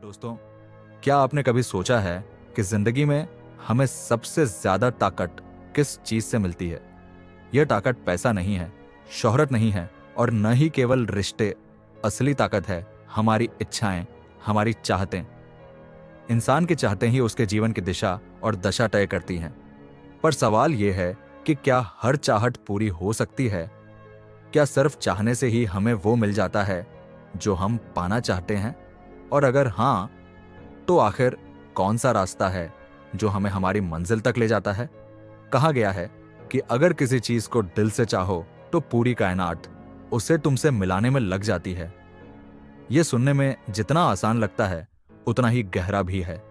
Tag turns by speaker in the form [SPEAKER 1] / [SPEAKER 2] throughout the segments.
[SPEAKER 1] दोस्तों, क्या आपने कभी सोचा है कि जिंदगी में हमें सबसे ज्यादा ताकत किस चीज से मिलती है? यह ताकत पैसा नहीं है, शोहरत नहीं है और न ही केवल रिश्ते। असली ताकत है हमारी इच्छाएं, हमारी चाहतें। इंसान की चाहतें ही उसके जीवन की दिशा और दशा तय करती हैं। पर सवाल यह है कि क्या हर चाहत पूरी हो सकती है? क्या सिर्फ चाहने से ही हमें वो मिल जाता है जो हम पाना चाहते हैं? और अगर हां, तो आखिर कौन सा रास्ता है जो हमें हमारी मंजिल तक ले जाता है? कहा गया है कि अगर किसी चीज को दिल से चाहो तो पूरी कायनात उसे तुमसे मिलाने में लग जाती है। यह सुनने में जितना आसान लगता है उतना ही गहरा भी है।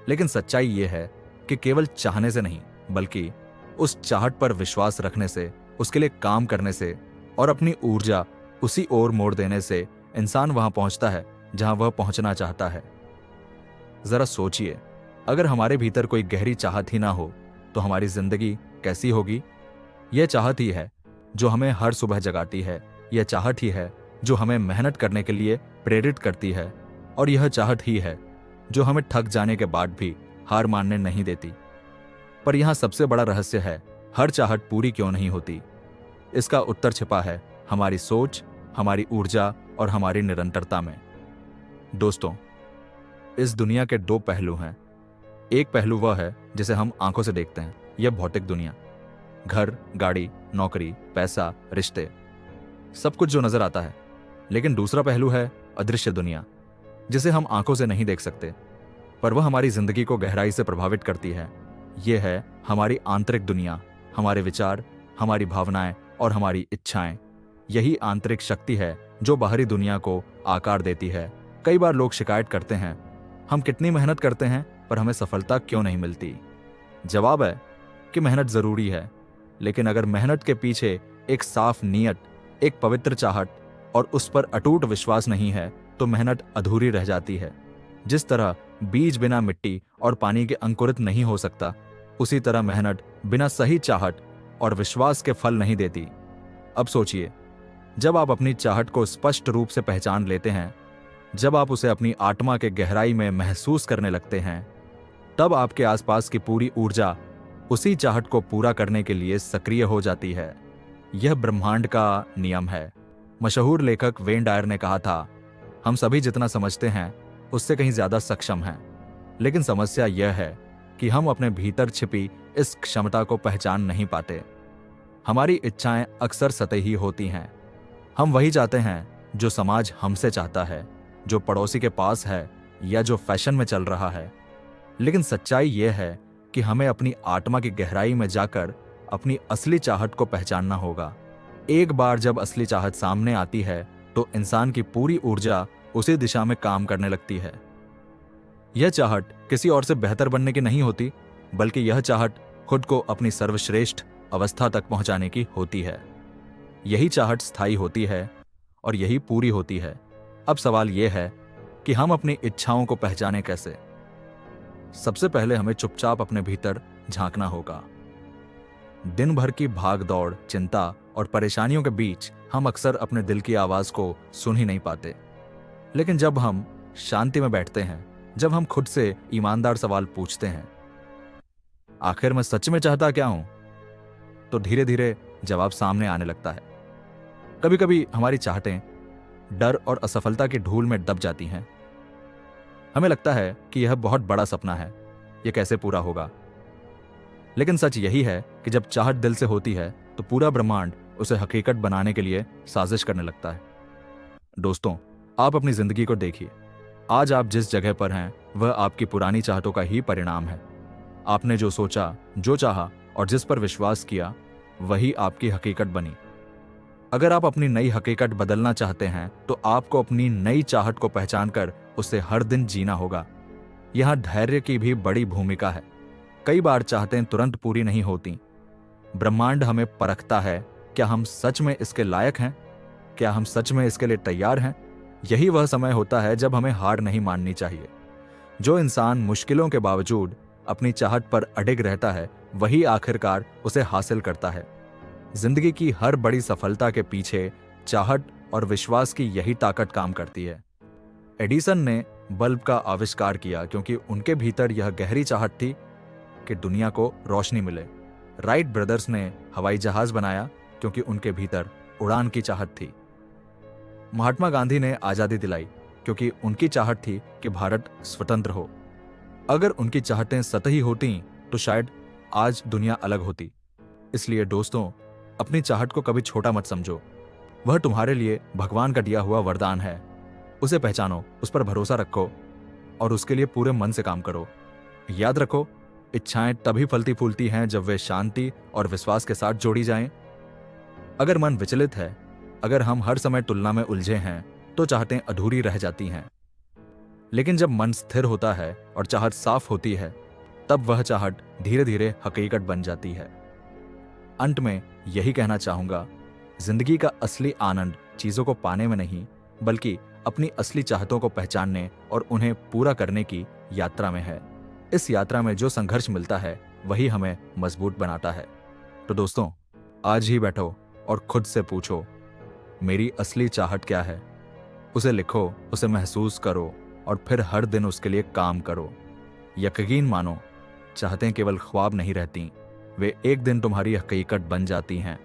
[SPEAKER 1] लेकिन सच्चाई यह है कि केवल चाहने से नहीं, बल्कि उस चाहत पर विश्वास रखने से, उसके लिए काम करने से और अपनी ऊर्जा उसी ओर मोड़ देने से इंसान वहां पहुंचता है जहां वह पहुंचना चाहता है। जरा सोचिए, अगर हमारे भीतर कोई गहरी चाहत ही ना हो तो हमारी जिंदगी कैसी होगी? यह चाहत ही है जो हमें हर सुबह जगाती है। यह चाहत ही है जो हमें मेहनत करने के लिए प्रेरित करती है। और यह चाहत ही है जो हमें थक जाने के बाद भी हार मानने नहीं देती। पर यहां सबसे बड़ा रहस्य है, हर चाहत पूरी क्यों नहीं होती? इसका उत्तर छिपा है हमारी सोच, हमारी ऊर्जा और हमारी निरंतरता में। दोस्तों, इस दुनिया के दो पहलू हैं। एक पहलू वह है जिसे हम आंखों से देखते हैं, यह भौतिक दुनिया। घर, गाड़ी, नौकरी, पैसा, रिश्ते, सब कुछ जो नजर आता है। लेकिन दूसरा पहलू है अदृश्य दुनिया, जिसे हम आंखों से नहीं देख सकते, पर वह हमारी जिंदगी को गहराई से प्रभावित करती है। यह है हमारी आंतरिक दुनिया, हमारे विचार, हमारी भावनाएं और हमारी इच्छाएं। यही आंतरिक शक्ति है जो बाहरी दुनिया को आकार देती है। कई बार लोग शिकायत करते हैं, हम कितनी मेहनत करते हैं पर हमें सफलता क्यों नहीं मिलती? जवाब है कि मेहनत जरूरी है, लेकिन अगर मेहनत के पीछे एक साफ नीयत, एक पवित्र चाहत और उस पर अटूट विश्वास नहीं है तो मेहनत अधूरी रह जाती है। जिस तरह बीज बिना मिट्टी और पानी के अंकुरित नहीं हो सकता, उसी तरह मेहनत बिना सही चाहत और विश्वास के फल नहीं देती। अब सोचिए, जब आप अपनी चाहत को स्पष्ट रूप से पहचान लेते हैं, जब आप उसे अपनी आत्मा के गहराई में महसूस करने लगते हैं, तब आपके आसपास की पूरी ऊर्जा उसी चाहत को पूरा करने के लिए सक्रिय हो जाती है। यह ब्रह्मांड का नियम है। मशहूर लेखक वेन डायर ने कहा था, हम सभी जितना समझते हैं उससे कहीं ज्यादा सक्षम हैं। लेकिन समस्या यह है कि हम अपने भीतर छिपी इस क्षमता को पहचान नहीं पाते। हमारी इच्छाएं अक्सर सतही होती हैं। हम वही चाहते हैं जो समाज हमसे चाहता है, जो पड़ोसी के पास है या जो फैशन में चल रहा है। लेकिन सच्चाई यह है कि हमें अपनी आत्मा की गहराई में जाकर अपनी असली चाहत को पहचानना होगा। एक बार जब असली चाहत सामने आती है तो इंसान की पूरी ऊर्जा उसी दिशा में काम करने लगती है। यह चाहत किसी और से बेहतर बनने की नहीं होती, बल्कि यह चाहत खुद को अपनी सर्वश्रेष्ठ अवस्था तक पहुंचाने की होती है। यही चाहत स्थायी होती है और यही पूरी होती है। अब सवाल यह है कि हम अपनी इच्छाओं को पहचाने कैसे? सबसे पहले हमें चुपचाप अपने भीतर झांकना होगा। दिन भर की भाग दौड़, चिंता और परेशानियों के बीच हम अक्सर अपने दिल की आवाज को सुन ही नहीं पाते। लेकिन जब हम शांति में बैठते हैं, जब हम खुद से ईमानदार सवाल पूछते हैं, आखिर मैं सच में चाहता क्या हूं, तो धीरे धीरे जवाब सामने आने लगता है। कभी कभी हमारी चाहतें डर और असफलता की धूल में दब जाती हैं। हमें लगता है कि यह बहुत बड़ा सपना है, यह कैसे पूरा होगा? लेकिन सच यही है कि जब चाहत दिल से होती है तो पूरा ब्रह्मांड उसे हकीकत बनाने के लिए साजिश करने लगता है। दोस्तों, आप अपनी जिंदगी को देखिए। आज आप जिस जगह पर हैं वह आपकी पुरानी चाहतों का ही परिणाम है। आपने जो सोचा, जो चाहा और जिस पर विश्वास किया, वही आपकी हकीकत बनी। अगर आप अपनी नई हकीकत बदलना चाहते हैं तो आपको अपनी नई चाहत को पहचान कर उसे हर दिन जीना होगा। यहां धैर्य की भी बड़ी भूमिका है। कई बार चाहतें तुरंत पूरी नहीं होती। ब्रह्मांड हमें परखता है, क्या हम सच में इसके लायक हैं? क्या हम सच में इसके लिए तैयार हैं? यही वह समय होता है जब हमें हार नहीं माननी चाहिए। जो इंसान मुश्किलों के बावजूद अपनी चाहत पर अडिग रहता है, वही आखिरकार उसे हासिल करता है। जिंदगी की हर बड़ी सफलता के पीछे चाहत और विश्वास की यही ताकत काम करती है। एडिसन ने बल्ब का आविष्कार किया क्योंकि उनके भीतर यह गहरी चाहत थी कि दुनिया को रोशनी मिले। राइट ब्रदर्स ने हवाई जहाज बनाया क्योंकि उनके भीतर उड़ान की चाहत थी। महात्मा गांधी ने आजादी दिलाई क्योंकि उनकी चाहत थी कि भारत स्वतंत्र हो। अगर उनकी चाहतें सतही होती तो शायद आज दुनिया अलग होती। इसलिए दोस्तों, अपनी चाहत को कभी छोटा मत समझो। वह तुम्हारे लिए भगवान का दिया हुआ वरदान है। उसे पहचानो, उस पर भरोसा रखो और उसके लिए पूरे मन से काम करो। याद रखो, इच्छाएं तभी फलती फूलती हैं जब वे शांति और विश्वास के साथ जोड़ी जाएं। अगर मन विचलित है, अगर हम हर समय तुलना में उलझे हैं, तो चाहतें अधूरी रह जाती हैं। लेकिन जब मन स्थिर होता है और चाहत साफ होती है, तब वह चाहत धीरे धीरे हकीकत बन जाती है। अंत में यही कहना चाहूंगा, जिंदगी का असली आनंद चीजों को पाने में नहीं, बल्कि अपनी असली चाहतों को पहचानने और उन्हें पूरा करने की यात्रा में है। इस यात्रा में जो संघर्ष मिलता है, वही हमें मजबूत बनाता है। तो दोस्तों, आज ही बैठो और खुद से पूछो, मेरी असली चाहत क्या है? उसे लिखो, उसे महसूस करो और फिर हर दिन उसके लिए काम करो। यकीन मानो, चाहतें केवल ख्वाब नहीं रहती, वे एक दिन तुम्हारी हकीकत बन जाती हैं।